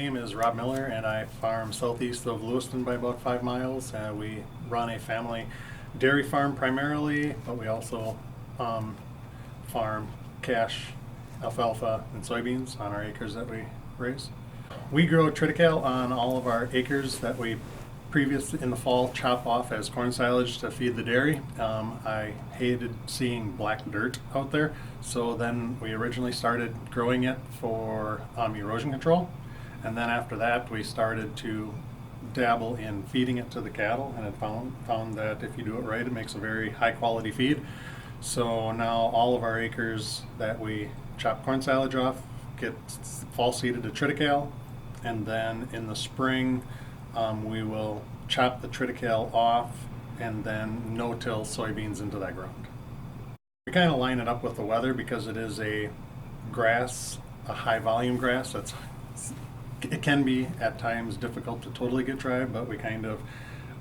name is Rob Miller, and I farm southeast of Lewiston by about 5 miles. We run a family dairy farm primarily, but we also farm cash, alfalfa, and soybeans on our acres that we raise. We grow triticale on all of our acres that we previously in the fall chop off as corn silage to feed the dairy. I hated seeing black dirt out there, so then we originally started growing it for erosion control, and then after that we started to dabble in feeding it to the cattle, and it found that if you do it right, it makes a very high quality feed. So now all of our acres that we chop corn silage off get fall seeded to triticale, and then in the spring we will chop the triticale off and then no-till soybeans into that ground. We kind of line it up with the weather because it is a grass, a high volume grass. It can be at times difficult to totally get dry, but we kind of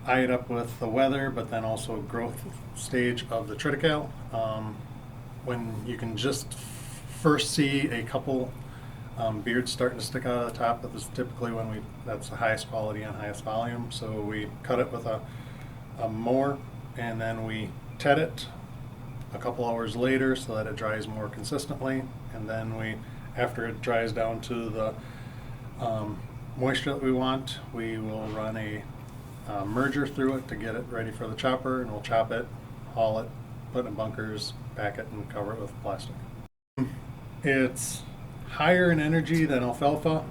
eye it up with the weather, but then also growth stage of the triticale. When you can just first see a couple beards starting to stick out of the top, that is typically when that's the highest quality and highest volume. So we cut it with a mower, and then we tet it a couple hours later so that it dries more consistently. And then after it dries down to the moisture that we want, we will run a merger through it to get it ready for the chopper, and we'll chop it, haul it, put it in bunkers, pack it, and cover it with plastic. It's higher in energy than alfalfa,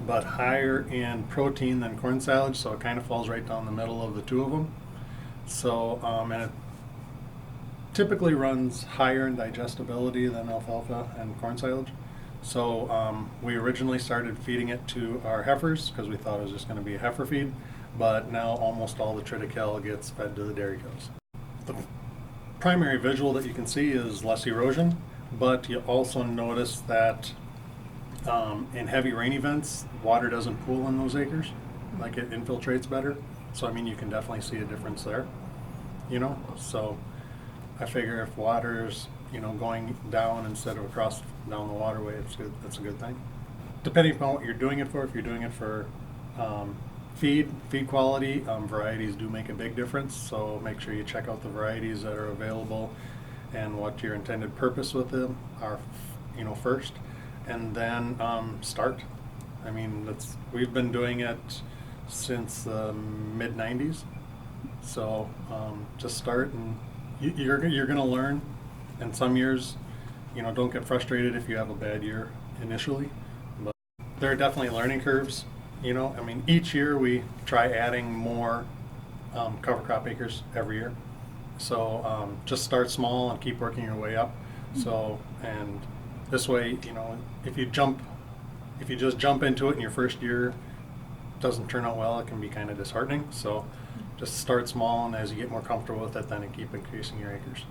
but higher in protein than corn silage, so it kind of falls right down the middle of the two of them. So, and it typically runs higher in digestibility than alfalfa and corn silage. So we originally started feeding it to our heifers because we thought it was just going to be a heifer feed, but now almost all the triticale gets fed to the dairy cows. The primary visual that you can see is less erosion, but you also notice that in heavy rain events, water doesn't pool in those acres, like it infiltrates better. So I mean, you can definitely see a difference there, So I figure if water's going down instead of across down the waterway, it's good. That's a good thing. Depending upon what you're doing it for, if you're doing it for feed quality, varieties do make a big difference. So make sure you check out the varieties that are available and what your intended purpose with them are, first, and then start. I mean, we've been doing it since the mid '90s. So just start, and you're going to learn. And some years, don't get frustrated if you have a bad year initially, but there are definitely learning curves. I mean, each year we try adding more cover crop acres every year. So just start small and keep working your way up. So, and this way, if you just jump into it and your first year doesn't turn out well, it can be kind of disheartening. So just start small, and as you get more comfortable with it, then keep increasing your acres.